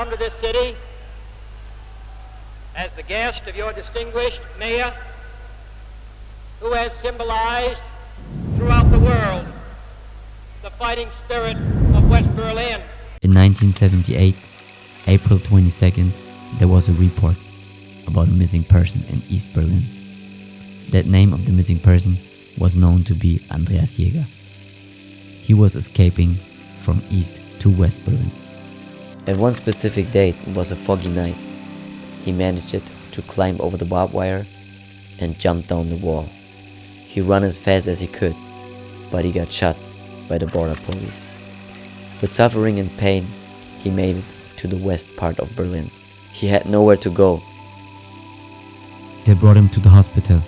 come to this city as the guest of your distinguished mayor, who has symbolized throughout the world the fighting spirit of West Berlin. In 1978, April 22nd, there was a report about a missing person in East Berlin. That name of the missing person was known to be Andreas Jäger. He was escaping from East to West Berlin. At one specific date, it was a foggy night. He managed to climb over the barbed wire and jump down the wall. He ran as fast as he could, but he got shot by the border police. With suffering and pain, he made it to the west part of Berlin. He had nowhere to go. They brought him to the hospital.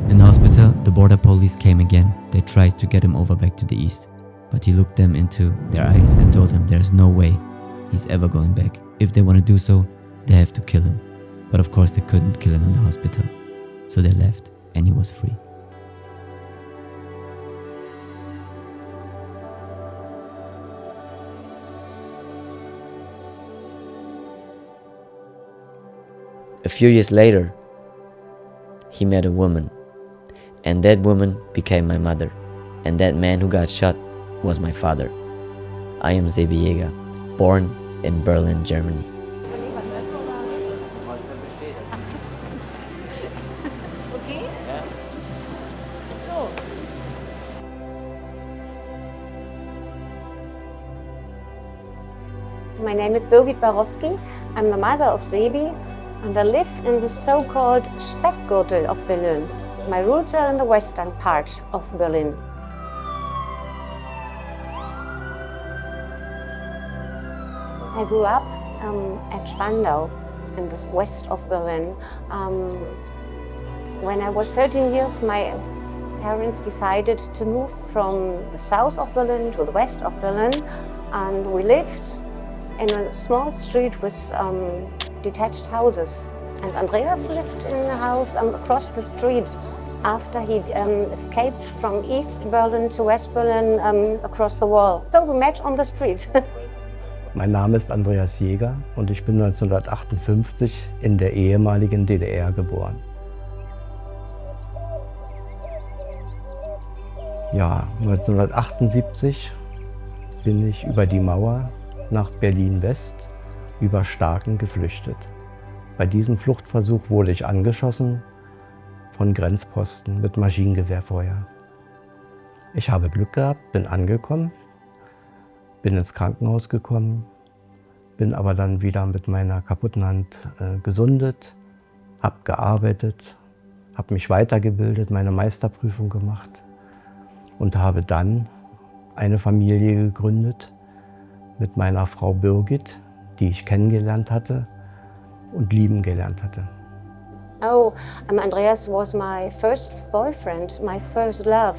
In the hospital, the border police came again. They tried to get him over back to the east, but he looked them into their eyes and told them there's no way he's ever going back. If they want to do so, they have to kill him. But of course they couldn't kill him in the hospital. So they left and he was free. A few years later, he met a woman, and that woman became my mother, and that man who got shot was my father. I am Sebi Jäger, born in Berlin, Germany. Okay? So. My name is Birgit Barowski. I'm the mother of Sebi, and I live in the so-called Speckgürtel of Berlin. My roots are in the western part of Berlin. I grew up at Spandau, in the west of Berlin. When I was 13 years, my parents decided to move from the south of Berlin to the west of Berlin, and we lived in a small street with detached houses. And Andreas lived in a house across the street after he escaped from East Berlin to West Berlin across the wall. So we met on the street. Mein Name ist Andreas Jäger und ich bin 1958 in der ehemaligen DDR geboren. Ja, 1978 bin ich über die Mauer nach Berlin-West über Starken geflüchtet. Bei diesem Fluchtversuch wurde ich angeschossen von Grenzposten mit Maschinengewehrfeuer. Ich habe Glück gehabt, bin angekommen, bin ins Krankenhaus gekommen, bin aber dann wieder mit meiner kaputten Hand gesundet, habe gearbeitet, habe mich weitergebildet, meine Meisterprüfung gemacht und habe dann eine Familie gegründet mit meiner Frau Birgit, die ich kennengelernt hatte und lieben gelernt hatte. Oh, Andreas was my first boyfriend, my first love.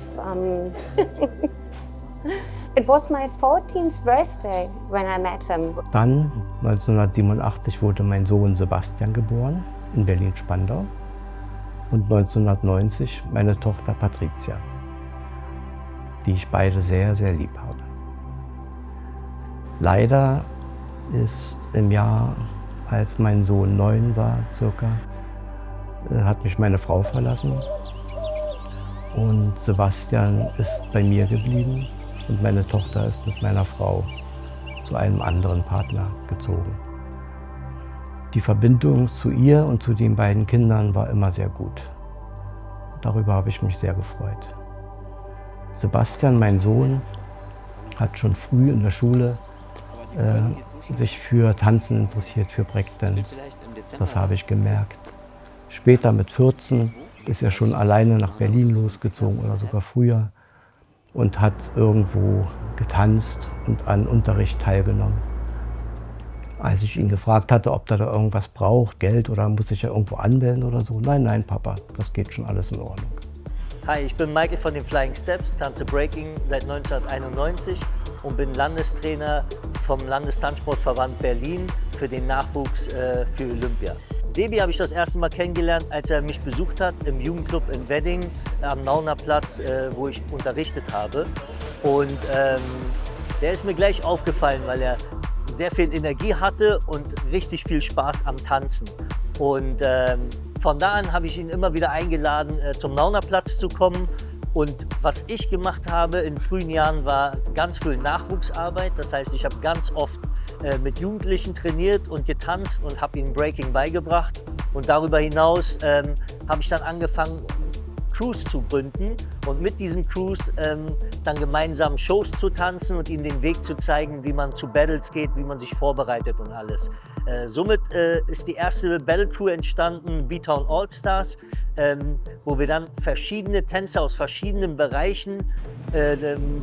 It was my 14th birthday when I met him. Dann, 1987, wurde mein Sohn Sebastian geboren in Berlin-Spandau und 1990 meine Tochter Patricia, die ich beide sehr, sehr lieb habe. Leider ist im Jahr, als mein Sohn 9 war, hat mich meine Frau verlassen und Sebastian ist bei mir geblieben und meine Tochter ist mit meiner Frau zu einem anderen Partner gezogen. Die Verbindung zu ihr und zu den beiden Kindern war immer sehr gut. Darüber habe ich mich sehr gefreut. Sebastian, mein Sohn, hat schon früh in der Schule sich für Tanzen interessiert, für Breakdance. Das habe ich gemerkt. Später mit 14 ist er schon alleine nach Berlin losgezogen oder sogar früher und hat irgendwo getanzt und an Unterricht teilgenommen. Als ich ihn gefragt hatte, ob er da irgendwas braucht, Geld oder muss ich ja irgendwo anmelden oder so, nein, Papa, das geht schon alles in Ordnung. Hi, ich bin Michael von den Flying Steps, tanze Breaking seit 1991 und bin Landestrainer vom Landestanzsportverband Berlin für den Nachwuchs für Olympia. Sebi habe ich das erste Mal kennengelernt, als er mich besucht hat im Jugendclub in Wedding am Nauner Platz, wo ich unterrichtet habe. Und der ist mir gleich aufgefallen, weil er sehr viel Energie hatte und richtig viel Spaß am Tanzen. Und von da an habe ich ihn immer wieder eingeladen, zum Naunaplatz zu kommen. Und was ich gemacht habe in frühen Jahren war ganz viel Nachwuchsarbeit. Das heißt, ich habe ganz oft mit Jugendlichen trainiert und getanzt und habe ihnen Breaking beigebracht. Und darüber hinaus habe ich dann angefangen, Crews zu gründen und mit diesen Crews dann gemeinsam Shows zu tanzen und ihnen den Weg zu zeigen, wie man zu Battles geht, wie man sich vorbereitet und alles. Somit ist die erste Battle Crew entstanden, B-Town All-Stars, wo wir dann verschiedene Tänzer aus verschiedenen Bereichen,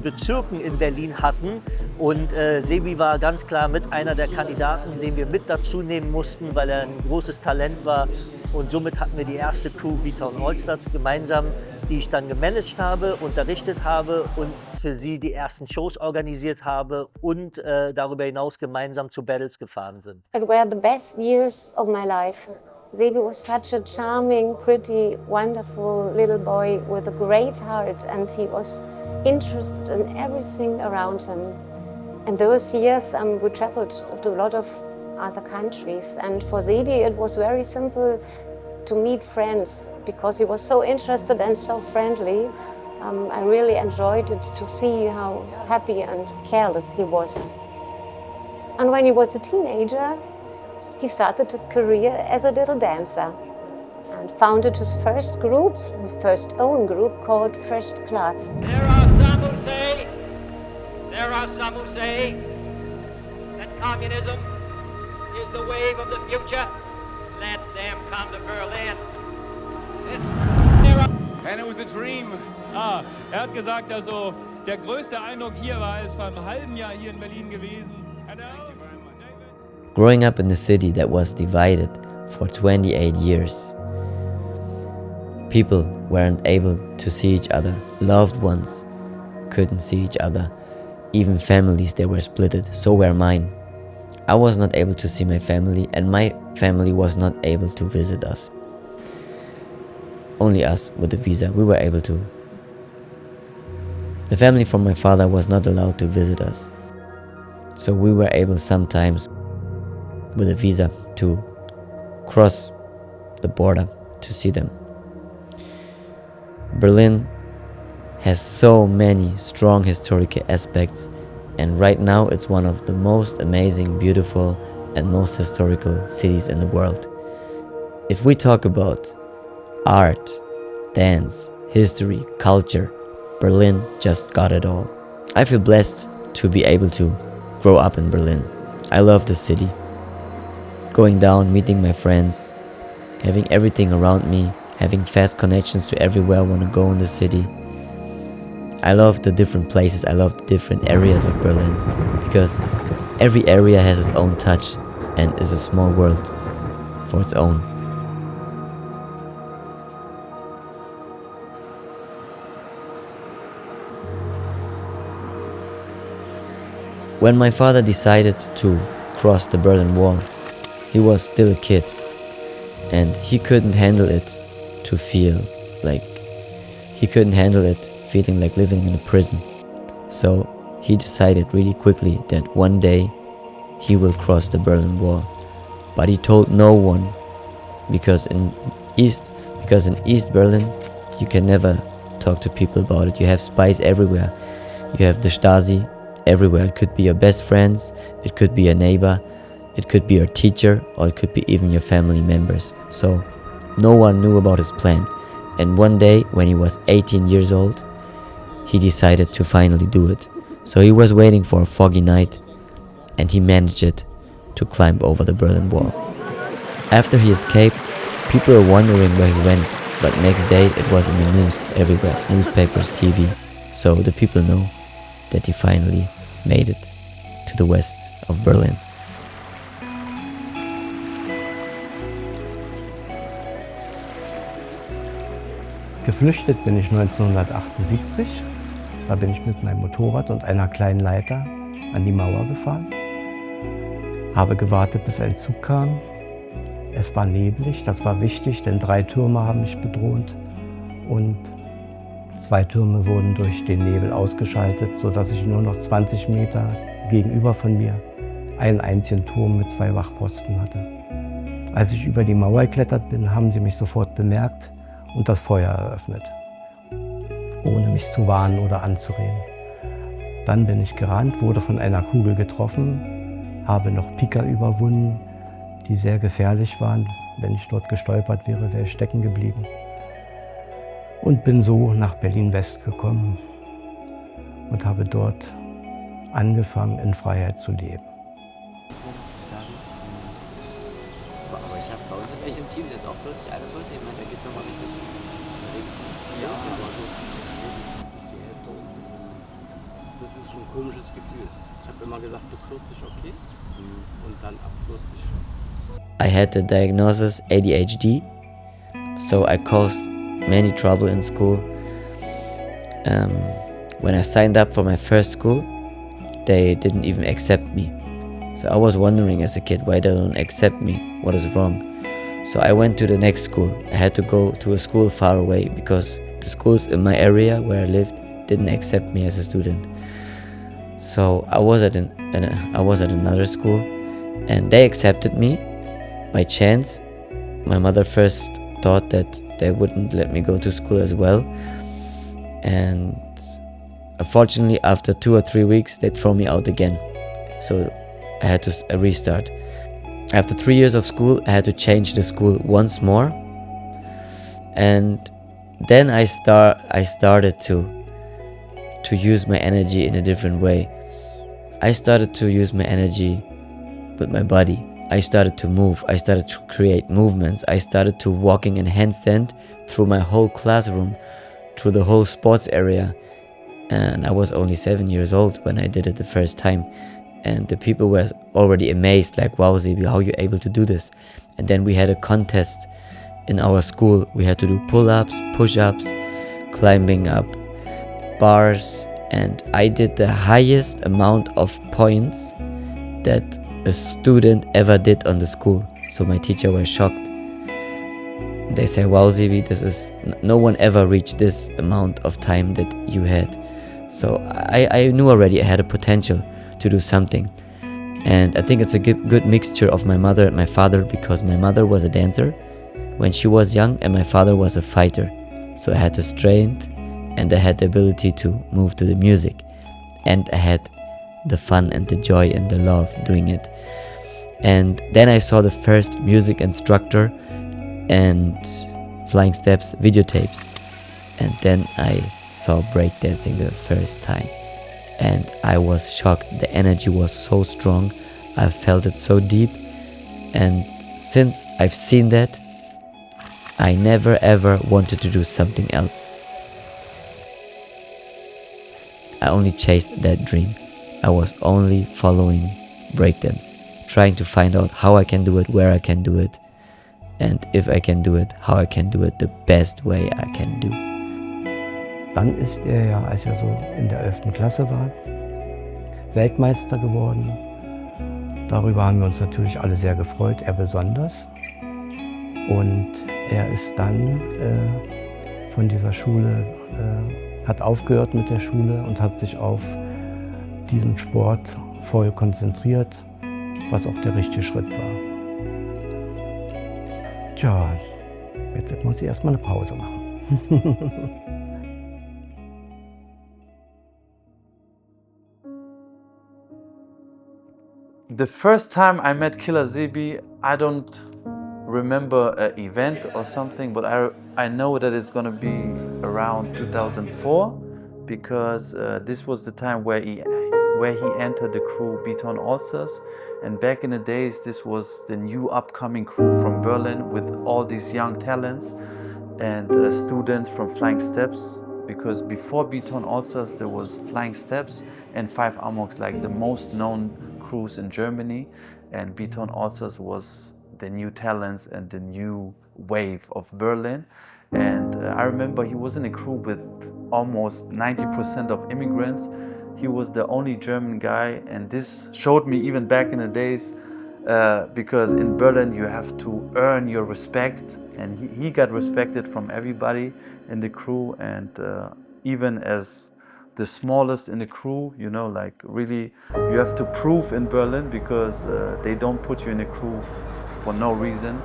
Bezirken in Berlin hatten. Und Sebi war ganz klar mit einer der Kandidaten, den wir mit dazu nehmen mussten, weil er ein großes Talent war. Und somit hatten wir die erste Crew B-Town All-Stars gemeinsam, die ich dann gemanagt habe, unterrichtet habe und für sie die ersten Shows organisiert habe und darüber hinaus gemeinsam zu Battles gefahren sind. It were the best years of my life. Sebi was such a charming, pretty, wonderful little boy with a great heart, and he was interested in everything around him. In those years, we traveled to a lot of other countries, and for Sebi it was very simple to meet friends because he was so interested and so friendly. I really enjoyed it to see how happy and careless he was. And when he was a teenager, he started his career as a little dancer and founded his first group, his first own group called First Class. There are some who say that communism is the wave of the future. Let them come to Berlin. And it was a dream. Hat gesagt, also der größte Eindruck hier war es vor einem halben Jahr hier in Berlin gewesen. Growing up in a city that was divided for 28 years, people weren't able to see each other. Loved ones couldn't see each other. Even families, they were splitted. So were mine. I was not able to see my family, and my family was not able to visit us. Only us with a visa, we were able to. The family from my father was not allowed to visit us. So we were able sometimes with a visa to cross the border to see them. Berlin has so many strong historical aspects, and right now it's one of the most amazing, beautiful and most historical cities in the world. If we talk about art, dance, history, culture, Berlin just got it all. I feel blessed to be able to grow up in Berlin. I love the city. Going down, meeting my friends, having everything around me, having fast connections to everywhere I want to go in the city. I love the different places, I love the different areas of Berlin, because every area has its own touch and is a small world for its own. When my father decided to cross the Berlin Wall, he was still a kid, and he couldn't handle it to feel like he couldn't handle it feeling like living in a prison. So he decided really quickly that one day he will cross the Berlin Wall. But he told no one, because in East Berlin you can never talk to people about it. You have spies everywhere. You have the Stasi everywhere. It could be your best friends, it could be a neighbor, it could be your teacher, or it could be even your family members. So no one knew about his plan. And one day, when he was 18 years old, he decided to finally do it. So he was waiting for a foggy night, and he managed it to climb over the Berlin Wall. After he escaped, people were wondering where he went, but next day it was in the news everywhere, newspapers, TV. So the people know that he finally made it to the west of Berlin. Geflüchtet bin ich 1978. Da bin ich mit meinem Motorrad und einer kleinen Leiter an die Mauer gefahren. Habe gewartet, bis ein Zug kam. Es war neblig, das war wichtig, denn 3 Türme haben mich bedroht. Und 2 Türme wurden durch den Nebel ausgeschaltet, sodass ich nur noch 20 Meter gegenüber von mir einen einzigen Turm mit 2 Wachposten hatte. Als ich über die Mauer geklettert bin, haben sie mich sofort bemerkt und das Feuer eröffnet, ohne mich zu warnen oder anzureden. Dann bin ich gerannt, wurde von einer Kugel getroffen, habe noch Piker überwunden, die sehr gefährlich waren. Wenn ich dort gestolpert wäre, wäre ich stecken geblieben. Und bin so nach Berlin-West gekommen und habe dort angefangen, in Freiheit zu leben. Aber ich habe bei uns in welchem Team jetzt auch 40, 41, ich meine, da geht's nochmal richtig. Ja, aber das ist die Hälfte unten. Das ist schon ein komisches Gefühl. Ich habe immer gesagt, bis 40 okay und dann ab 40. I had the diagnosis ADHD, so I caused many trouble in school. When I signed up for my first school, they didn't even accept me. So I was wondering as a kid why they don't accept me, what is wrong. So I went to the next school. I had to go to a school far away because the schools in my area where I lived didn't accept me as a student. So I was at another school and they accepted me by chance. My mother first thought that they wouldn't let me go to school as well, and unfortunately after 2 or 3 weeks they'd throw me out again, so I had to restart. After 3 years of school I had to change the school once more, and then I started to use my energy in a different way. I started to use my energy with my body. I started to move, I started to create movements, I started to walking in handstand through my whole classroom, through the whole sports area. And I was only 7 years old when I did it the first time. And the people were already amazed, like, wow, Sebi, how are you able to do this? And then we had a contest in our school. We had to do pull-ups, push-ups, climbing up bars. And I did the highest amount of points that a student ever did on the school. So my teacher was shocked. They say, wow, Zibi, no one ever reached this amount of time that you had. So I knew already I had a potential to do something. And I think it's a good mixture of my mother and my father, because my mother was a dancer when she was young and my father was a fighter. So I had the strength and I had the ability to move to the music, and I had the fun and the joy and the love doing it. And then I saw the first music instructor and flying steps videotapes, and then I saw breakdancing the first time, and I was shocked. The energy was so strong, I felt it so deep, and since I've seen that, I never ever wanted to do something else. I only chased that dream. I was only following breakdance, trying to find out how I can do it, where I can do it, and if I can do it, how I can do it the best way I can do. Dann ist er ja, als er so in der 11. Klasse war, Weltmeister geworden. Darüber haben wir uns natürlich alle sehr gefreut, er besonders. Und er ist dann von dieser Schule, hat aufgehört mit der Schule und hat sich auf diesen Sport voll konzentriert, was auch der richtige Schritt war. Tja, jetzt muss ich erstmal eine Pause machen. The first time I met Killer Zebi, I don't remember an event or something, but I know that it's gonna be around 2004, because this was the time where he entered the crew Beton Ulcers, and back in the days this was the new upcoming crew from Berlin with all these young talents and students from Flying Steps, because before Beton Ulcers there was Flying Steps and Five Amoks, like the most known crews in Germany, and Beton Ulcers was the new talents and the new wave of Berlin. And I remember he was in a crew with almost 90% of immigrants. He was the only German guy, and this showed me even back in the days, because in Berlin you have to earn your respect, and he got respected from everybody in the crew. And even as the smallest in the crew, you know, like really you have to prove in Berlin because they don't put you in a crew for no reason.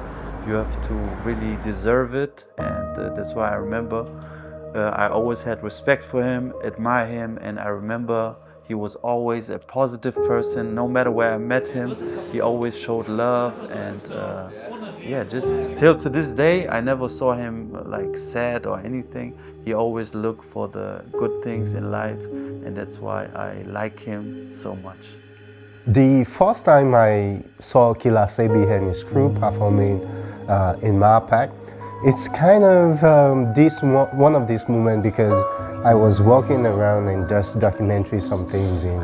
You have to really deserve it, and that's why I remember I always had respect for him, admire him, and I remember he was always a positive person. No matter where I met him, he always showed love, and yeah, just till to this day, I never saw him like sad or anything. He always looked for the good things in life, and that's why I like him so much. The first time I saw Killa Sebi and his crew performing in Marpak, it's kind of one of these moments because I was walking around and just documenting some things in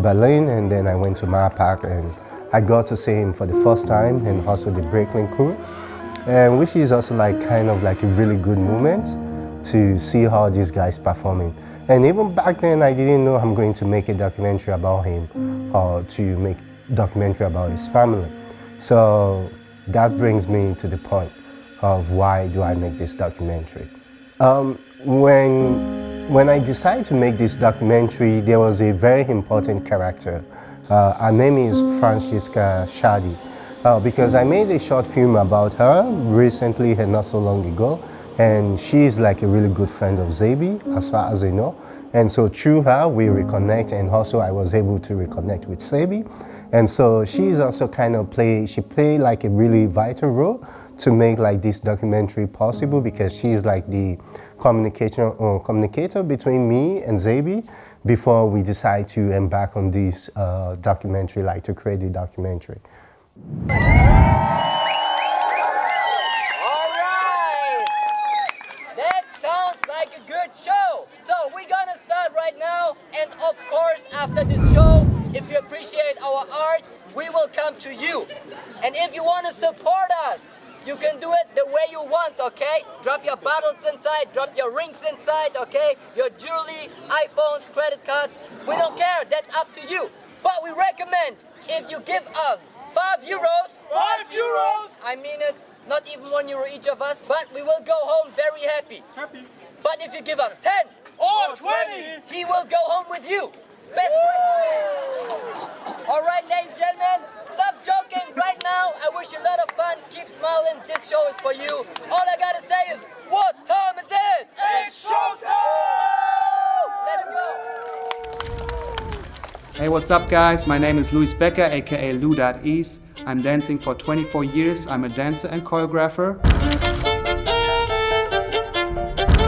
Berlin, and then I went to Marpak and I got to see him for the first time, and also the Breakling crew, which is also like kind of like a really good moment to see how these guys performing. And even back then, I didn't know I'm going to make a documentary about him or to make a documentary about his family. So that brings me to the point of why do I make this documentary. When I decided to make this documentary, there was a very important character. Her name is Franziska Shadi, because I made a short film about her recently and not so long ago. And she is like a really good friend of Zebi, as far as I know. And so through her, we reconnect, and also I was able to reconnect with Zebi. And so she's also kind of she played like a really vital role to make like this documentary possible, because she's like the communicator between me and Zebi before we decide to embark on this documentary, like to create the documentary. And of course, after this show, if you appreciate our art, we will come to you. And if you want to support us, you can do it the way you want, okay? Drop your bottles inside, drop your rings inside, okay? Your jewelry, iPhones, credit cards. We don't care, that's up to you. But we recommend if you give us 5 euros. 5 euros! I mean, it's not even €1 each of us, but we will go home very happy. But if you give us 10 or 20, he will go home with you. Best. All right, ladies and gentlemen, stop joking right now. I wish you a lot of fun. Keep smiling. This show is for you. All I gotta say is, what time is it? It's showtime! Let's go. Hey, what's up, guys? My name is Luis Becker, aka Lou.Ease. I'm dancing for 24 years. I'm a dancer and choreographer.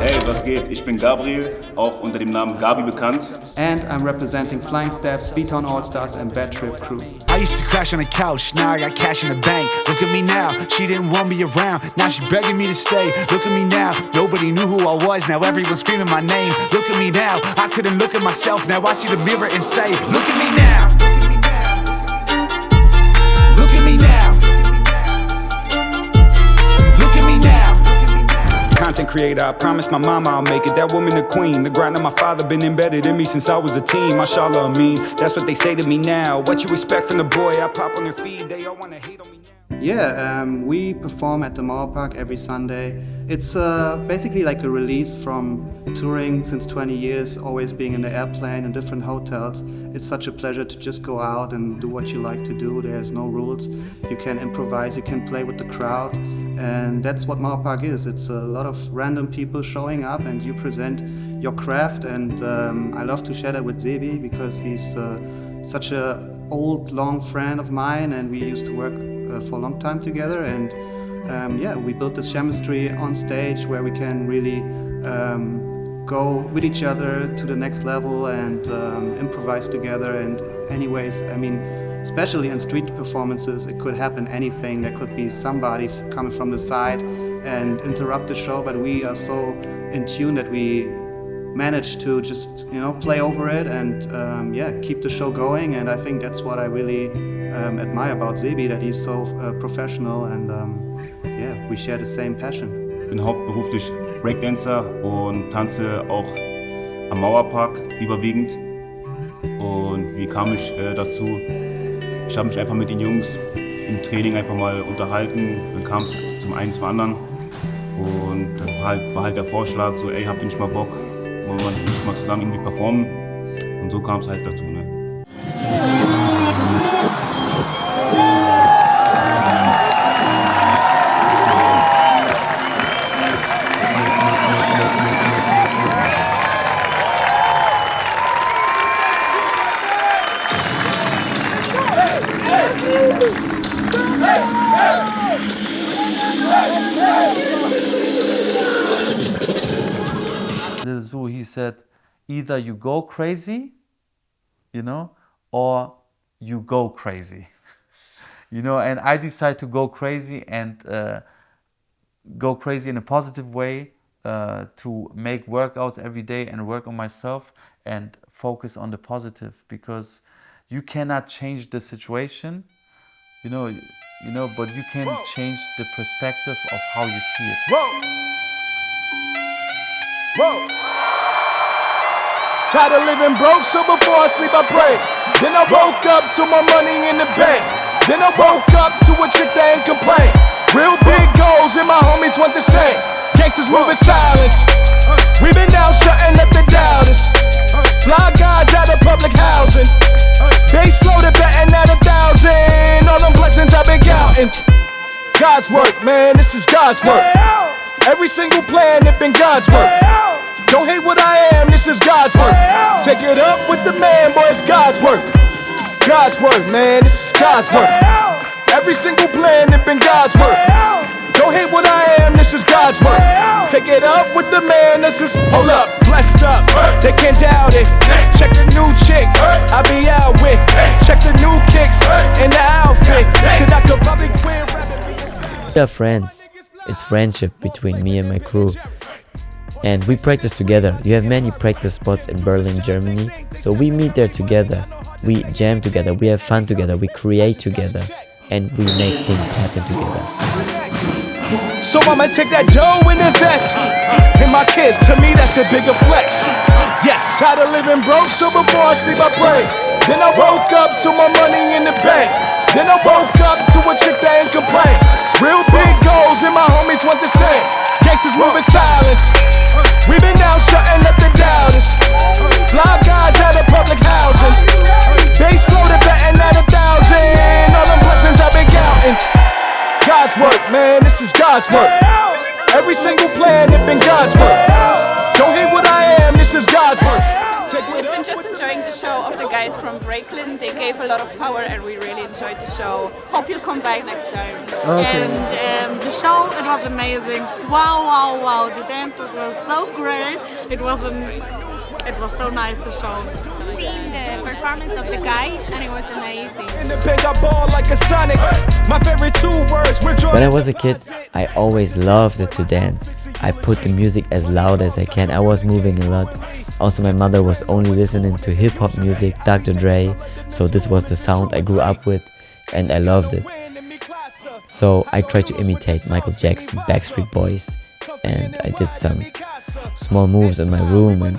Hey, was geht? Ich bin Gabriel, auch unter dem Namen Gabi bekannt. And I'm representing Flying Steps, Beaton All-Stars and Bad Trip Crew. I used to crash on the couch, now I got cash in the bank. Look at me now, she didn't want me around. Now she begging me to stay. Look at me now, nobody knew who I was. Now everyone's screaming my name. Look at me now, I couldn't look at myself. Now I see the mirror and say, look at me now. Look at me now. Look at me now. Content creator, I promised my mama I'll make it. That woman the queen. The grind of my father been embedded in me since I was a teen. Mashallah, I mean, that's what they say to me now. What you expect from the boy? I pop on their feed, they all wanna hate on me now. Yeah, we perform at the Mauerpark every Sunday. It's basically like a release from touring since 20 years, always being in the airplane in different hotels. It's such a pleasure to just go out and do what you like to do. There's no rules. You can improvise, you can play with the crowd. And that's what Mauerpark is. It's a lot of random people showing up and you present your craft. And I love to share that with Zebi because he's such an old, long friend of mine, and we used to work for a long time together. And yeah, we built this chemistry on stage where we can really go with each other to the next level and improvise together. And anyways, I mean, especially in street performances, it could happen anything. There could be somebody coming from the side and interrupt the show, but we are so in tune that we manage to just, you know, play over it and yeah, keep the show going. And I think that's what I really admire about Zebi, that he's so professional and yeah, we share the same passion. Ich bin hauptberuflich Breakdancer und tanze auch am Mauerpark überwiegend. Und wie kam ich dazu? Ich habe mich einfach mit den Jungs im Training einfach mal unterhalten, dann kam es zum einen zum anderen und dann war halt der Vorschlag so, ey, habt ihr nicht mal Bock, wollen wir nicht mal zusammen irgendwie performen. Und so kam es halt dazu, ne? Little Zoo, he said, either you go crazy, you know, or you go crazy, you know, and I decided to go crazy and go crazy in a positive way, to make workouts every day and work on myself and focus on the positive, because you cannot change the situation, you know, but you can change the perspective of how you see it. Whoa. Tired of living broke, so before I sleep I pray. Then I woke up to my money in the bank. Then I woke up to a chick that ain't complain. Real big goals and my homies want the same. Gangsters moving silence. We been down shutting up the doubters. Fly guys out of public housing. Base loaded betting at 1,000. All them blessings I've been counting. God's work, man, this is God's work. Every single plan, it been God's work. Don't hate what I am, this is God's work. Take it up with the man, boy, it's God's work. God's work, man, this is God's work. Every single plan, it been God's work. Don't hate what I am, this is God's work. Take it up with the man, this is, hold up, blessed up, they can't doubt it. Check the new chick, I be out with. Check the new kicks in the outfit. Shit, I could probably quit rapping. We are friends. It's friendship between me and my crew. And we practice together. You have many practice spots in Berlin, Germany. So we meet there together. We jam together. We have fun together. We create together. And we make things happen together. So I'ma take that dough and invest in my kids. To me, that's a bigger flex. Yes, tired of living broke, so before I sleep, I pray. Then I woke up to my money in the bank. Then I woke up to a chick that ain't complain. Real big goals and my homies want the same. Gangsters moving silence. We been down shutting up the doubters. Fly guys out of public housing. Base loaded betting at 1,000. All them blessings I've been counting. God's work, man, this is God's work. Every single plan, it been God's work. Don't hate what I am, this is God's work. We've been just enjoying the show of the guys from Breakland. They gave a lot of power and we really enjoyed the show. Hope you'll come back next time. Okay. And the show, it was amazing. Wow. The dancers were so great. It was so nice to show. Seeing the performance of the guys and it was amazing. When I was a kid, I always loved to dance. I put the music as loud as I can. I was moving a lot. Also, my mother was only listening to hip-hop music, Dr. Dre, so this was the sound I grew up with, and I loved it. So I tried to imitate Michael Jackson, Backstreet Boys, and I did some small moves in my room and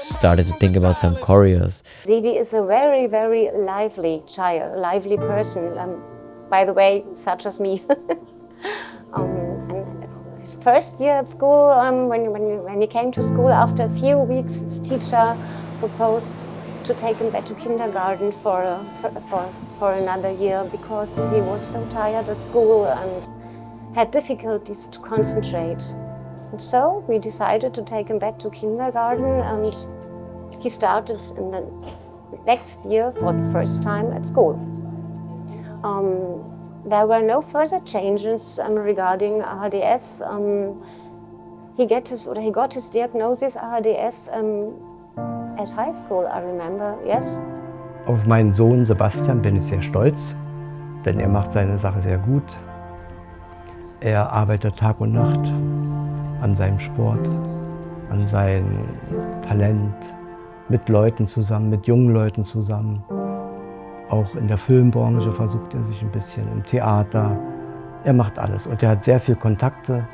started to think about some choreos. Sebi is a very, very lively child, lively person. By the way, such as me. And his first year at school, when he came to school, after a few weeks, his teacher proposed to take him back to kindergarten for another year because he was so tired at school and had difficulties to concentrate. And so we decided to take him back to kindergarten, and he started in the next year for the first time at school. There were no further changes regarding ADHS. He got his diagnosis ADHS at high school, I remember, yes. Auf meinen Sohn Sebastian bin ich sehr stolz, denn er macht seine Sache sehr gut. Er arbeitet Tag und Nacht an seinem Sport, an seinem Talent, mit Leuten zusammen, mit jungen Leuten zusammen. Auch in der Filmbranche versucht er sich ein bisschen, im Theater. Er macht alles und er hat sehr viele Kontakte.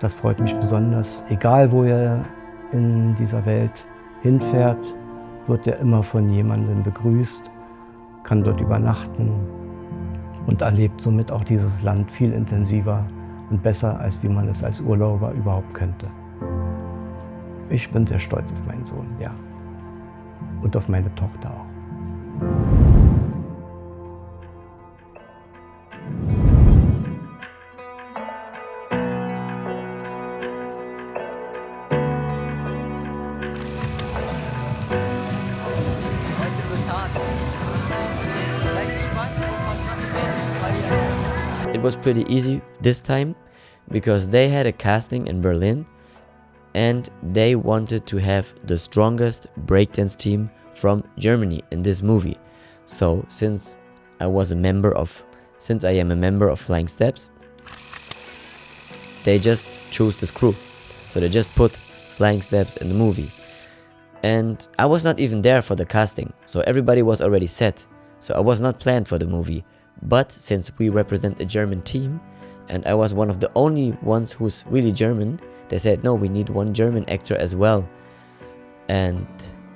Das freut mich besonders. Egal, wo er in dieser Welt hinfährt, wird er immer von jemandem begrüßt, kann dort übernachten und erlebt somit auch dieses Land viel intensiver und besser, als wie man es als Urlauber überhaupt könnte. Ich bin sehr stolz auf meinen Sohn, ja. Und auf meine Tochter auch. It was pretty easy this time because they had a casting in Berlin and they wanted to have the strongest breakdance team from Germany in this movie. So since I am a member of Flying Steps, they just chose this crew. So they just put Flying Steps in the movie. And I was not even there for the casting, so everybody was already set. So I was not planned for the movie. But since we represent a German team, and I was one of the only ones who's really German, they said, no, we need one German actor as well. And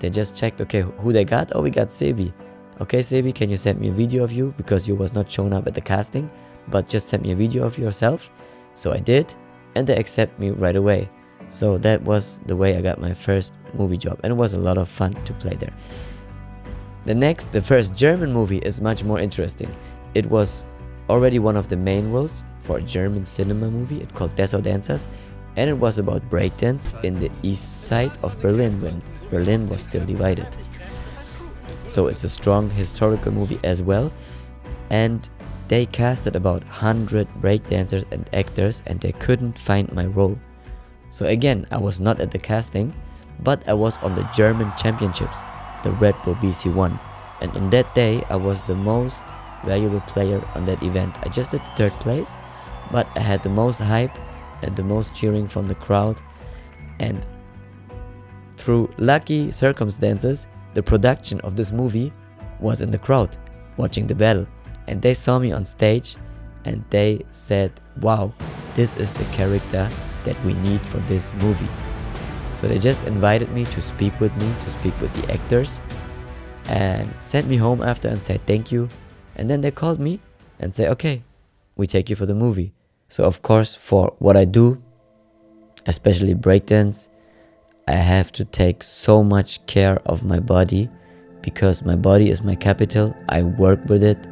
they just checked, okay, who they got? Oh, we got Sebi. Okay, Sebi, can you send me a video of you? Because you was not shown up at the casting, but just send me a video of yourself. So I did, and they accept me right away. So that was the way I got my first movie job, and it was a lot of fun to play there. The first German movie is much more interesting. It was already one of the main roles for a German cinema movie. It's called Dessau Dancers, and it was about breakdance in the east side of Berlin when Berlin was still divided. So it's a strong historical movie as well, and they casted about 100 breakdancers and actors, and they couldn't find my role. So again, I was not at the casting, but I was on the German championships, the Red Bull BC1, and on that day I was the most valuable player on that event. I just did the 3rd place, but I had the most hype and the most cheering from the crowd, and through lucky circumstances, the production of this movie was in the crowd watching the battle, and they saw me on stage and they said, wow, this is the character that we need for this movie. So they just invited me to speak with the actors, and sent me home after and said thank you. And then they called me and said, okay, we take you for the movie. So of course, for what I do, especially breakdance, I have to take so much care of my body, because my body is my capital. I work with it,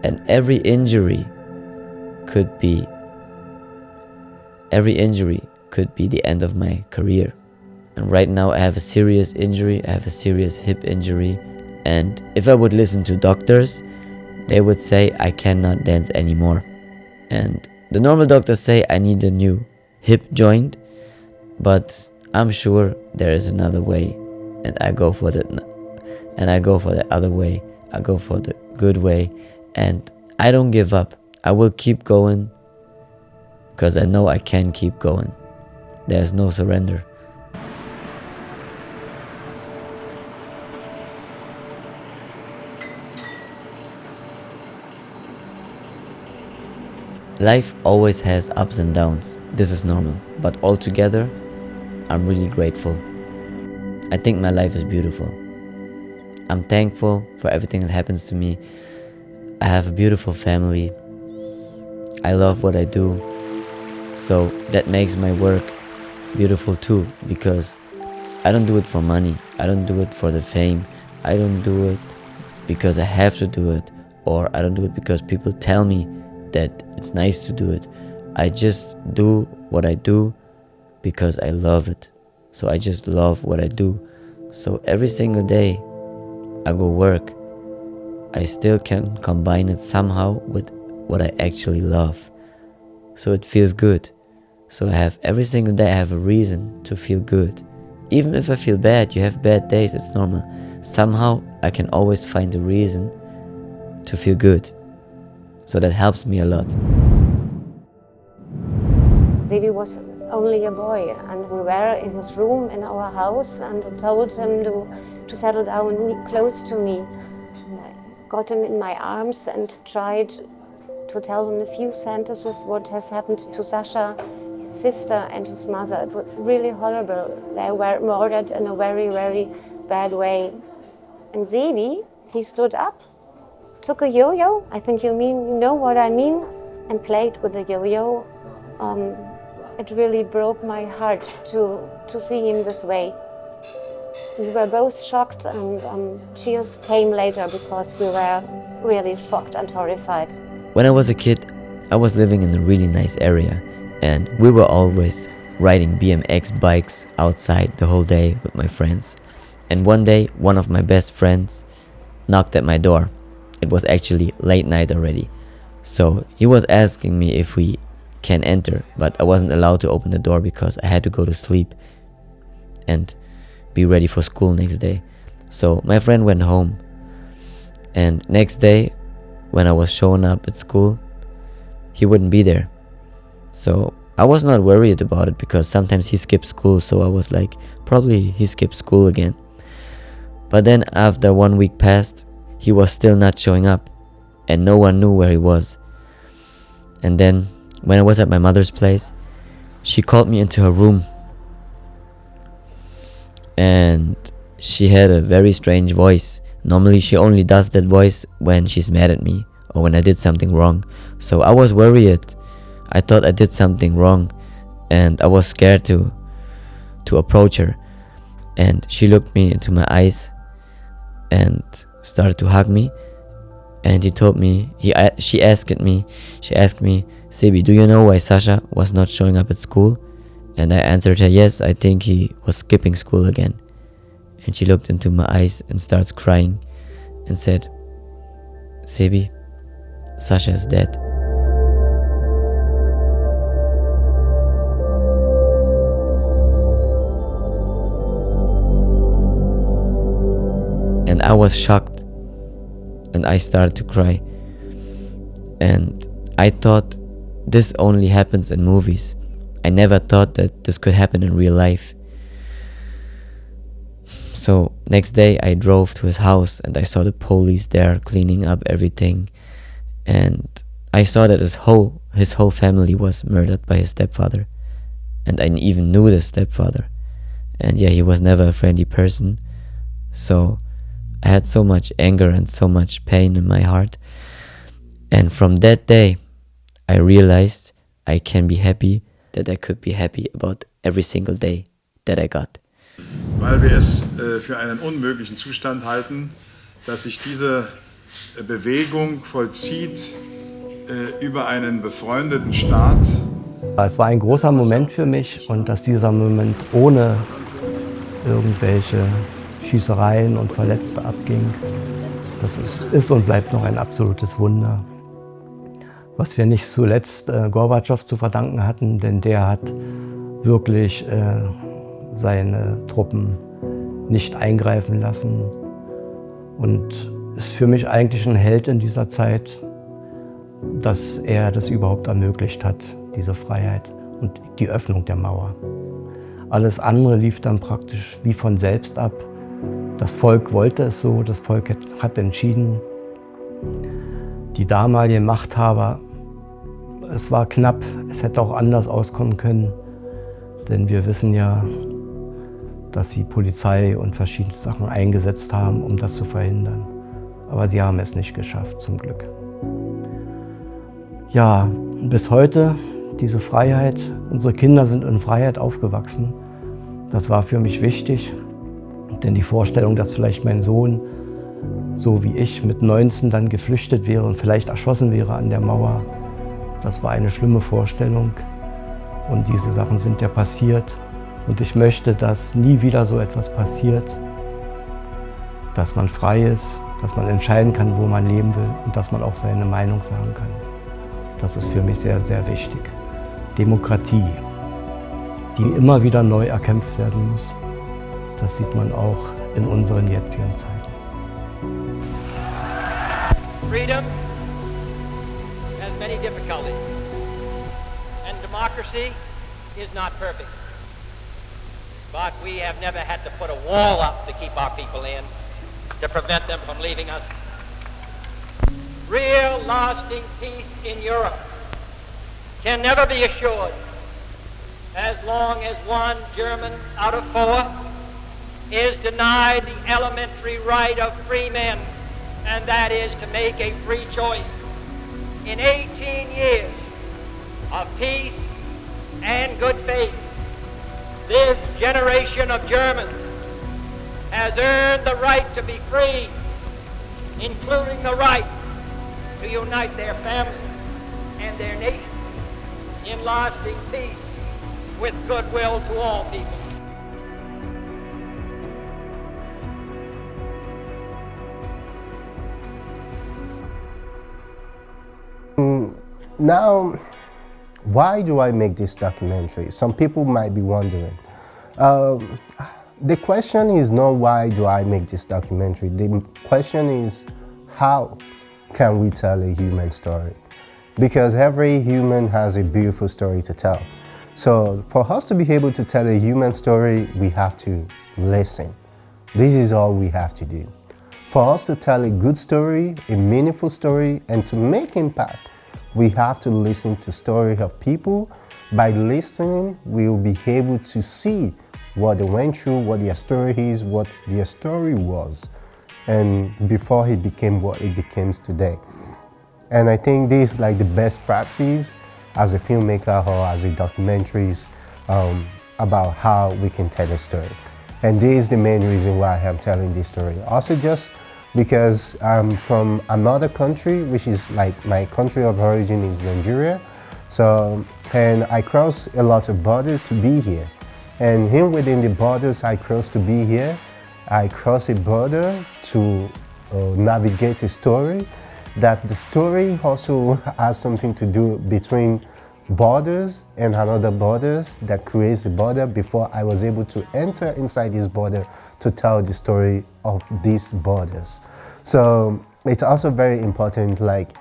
and every injury could be the end of my career. And right now I have a serious injury. I have a serious hip injury, and if I would listen to doctors, they would say I cannot dance anymore. And the normal doctors say I need a new hip joint, but I'm sure there is another way, and I go for that. And I go for the other way. I go for the good way, and I don't give up. I will keep going, because I know I can keep going. There's no surrender. Life always has ups and downs. This is normal. But altogether, I'm really grateful. I think my life is beautiful. I'm thankful for everything that happens to me. I have a beautiful family. I love what I do. So that makes my work beautiful too, because I don't do it for money. I don't do it for the fame. I don't do it because I have to do it, or I don't do it because people tell me that it's nice to do it. I just do what I do because I love it. So I just love what I do. So every single day I go work, I still can combine it somehow with what I actually love. So it feels good. So every single day I have a reason to feel good. Even if I feel bad, you have bad days, it's normal. Somehow I can always find a reason to feel good. So that helps me a lot. Sebi was only a boy, and we were in his room in our house, and I told him to settle down close to me. And I got him in my arms and tried to tell him a few sentences what has happened to Sasha, his sister and his mother. It was really horrible. They were murdered in a very, very bad way. And Sebi, he stood up, took a yo-yo, I think you know what I mean, and played with the yo-yo it really broke my heart to see him this way. We were both shocked, and tears came later because we were really shocked and horrified. When I was a kid, I was living in a really nice area, and we were always riding BMX bikes outside the whole day with my friends. And one day, one of my best friends knocked at my door. It was actually late night already. So he was asking me if we can enter, but I wasn't allowed to open the door because I had to go to sleep and be ready for school next day. So my friend went home, and next day when I was showing up at school, he wouldn't be there. So I was not worried about it because sometimes he skipped school, so I was like, probably he skipped school again. But then after 1 week passed, he was still not showing up, and no one knew where he was. And then when I was at my mother's place, she called me into her room, and she had a very strange voice. Normally she only does that voice when she's mad at me or when I did something wrong. So I was worried. I thought I did something wrong, and I was scared to approach her. And she looked me into my eyes and started to hug me, and she asked me, Sebi, do you know why Sasha was not showing up at school? And I answered her, yes, I think he was skipping school again. And she looked into my eyes and starts crying and said, Sebi, Sasha is dead. And I was shocked, and I started to cry. And I thought this only happens in movies. I never thought that this could happen in real life. So next day I drove to his house, and I saw the police there cleaning up everything. And I saw that his whole family was murdered by his stepfather. And I even knew the stepfather. And yeah, he was never a friendly person. So I had so much anger and so much pain in my heart. And from that day, I realized I can be happy, that I could be happy about every single day that I got. Weil wir es für einen unmöglichen Zustand halten, dass sich diese Bewegung vollzieht über einen befreundeten Staat. Es war ein großer Moment für mich, und dass dieser Moment ohne irgendwelche Schießereien und Verletzte abging, das ist und bleibt noch ein absolutes Wunder. Was wir nicht zuletzt Gorbatschow zu verdanken hatten, denn der hat wirklich seine Truppen nicht eingreifen lassen und ist für mich eigentlich ein Held in dieser Zeit, dass er das überhaupt ermöglicht hat, diese Freiheit und die Öffnung der Mauer. Alles andere lief dann praktisch wie von selbst ab. Das Volk wollte es so, das Volk hat entschieden. Die damaligen Machthaber, es war knapp, es hätte auch anders auskommen können, denn wir wissen ja, dass sie Polizei und verschiedene Sachen eingesetzt haben, um das zu verhindern. Aber sie haben es nicht geschafft, zum Glück. Ja, bis heute diese Freiheit, unsere Kinder sind in Freiheit aufgewachsen. Das war für mich wichtig. Denn die Vorstellung, dass vielleicht mein Sohn, so wie ich, mit 19 dann geflüchtet wäre und vielleicht erschossen wäre an der Mauer, das war eine schlimme Vorstellung. Und diese Sachen sind ja passiert. Und ich möchte, dass nie wieder so etwas passiert, dass man frei ist, dass man entscheiden kann, wo man leben will, und dass man auch seine Meinung sagen kann. Das ist für mich sehr, sehr wichtig. Demokratie, die immer wieder neu erkämpft werden muss. Das sieht man auch in unseren jetzigen Zeiten. Freedom has many difficulties, and democracy is not perfect. But we have never had to put a wall up to keep our people in, to prevent them from leaving us. Real lasting peace in Europe can never be assured as long as one German out of 4 is denied the elementary right of free men, and that is to make a free choice. In 18 years of peace and good faith, this generation of Germans has earned the right to be free, including the right to unite their families and their nation in lasting peace with goodwill to all people. Now, why do I make this documentary? Some people might be wondering. The question is not why do I make this documentary. The question is how can we tell a human story? Because every human has a beautiful story to tell. So for us to be able to tell a human story, we have to listen. This is all we have to do. For us to tell a good story, a meaningful story, and to make impact, we have to listen to stories of people. By listening, we will be able to see what they went through, what their story is, what their story was, and before it became what it became today. And I think this is like the best practice as a filmmaker or as a documentaries about how we can tell a story. And this is the main reason why I'm telling this story. Also just because I'm from another country, which is like my country of origin is Nigeria. So, and I cross a lot of borders to be here. And here within the borders I cross to be here, I cross a border to navigate a story, that the story also has something to do between borders and another borders that creates the border before I was able to enter inside this border to tell the story of these borders. So it's also very important, like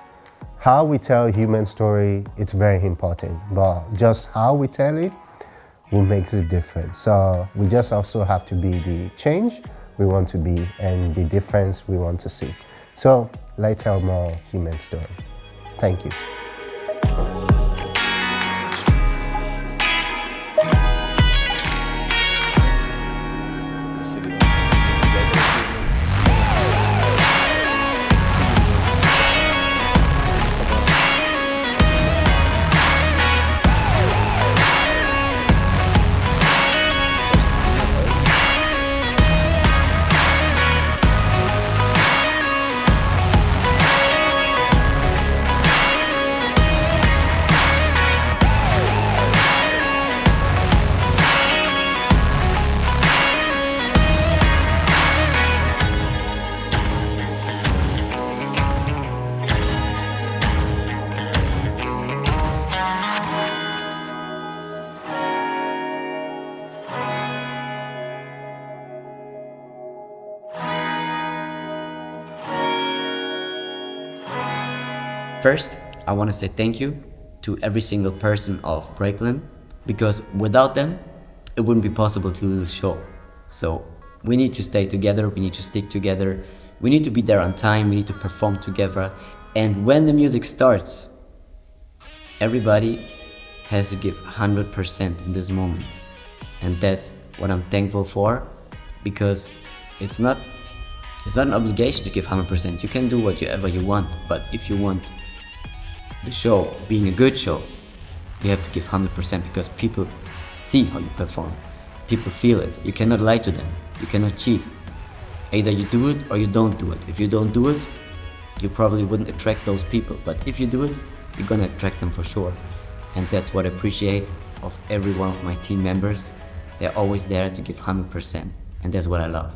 how we tell human story, it's very important, but just how we tell it will make a difference. So we just also have to be the change we want to be and the difference we want to see. So let's tell more human story. Thank you. First, I want to say thank you to every single person of Breakland, because without them, it wouldn't be possible to do this show. So we need to stay together, we need to stick together, we need to be there on time, we need to perform together. And when the music starts, everybody has to give 100% in this moment. And that's what I'm thankful for, because it's not an obligation to give 100%. You can do whatever you want, but if you want the show being a good show, you have to give 100% because people see how you perform. People feel it. You cannot lie to them. You cannot cheat. Either you do it or you don't do it. If you don't do it, you probably wouldn't attract those people. But if you do it, you're gonna attract them for sure. And that's what I appreciate of every one of my team members. They're always there to give 100%. And that's what I love.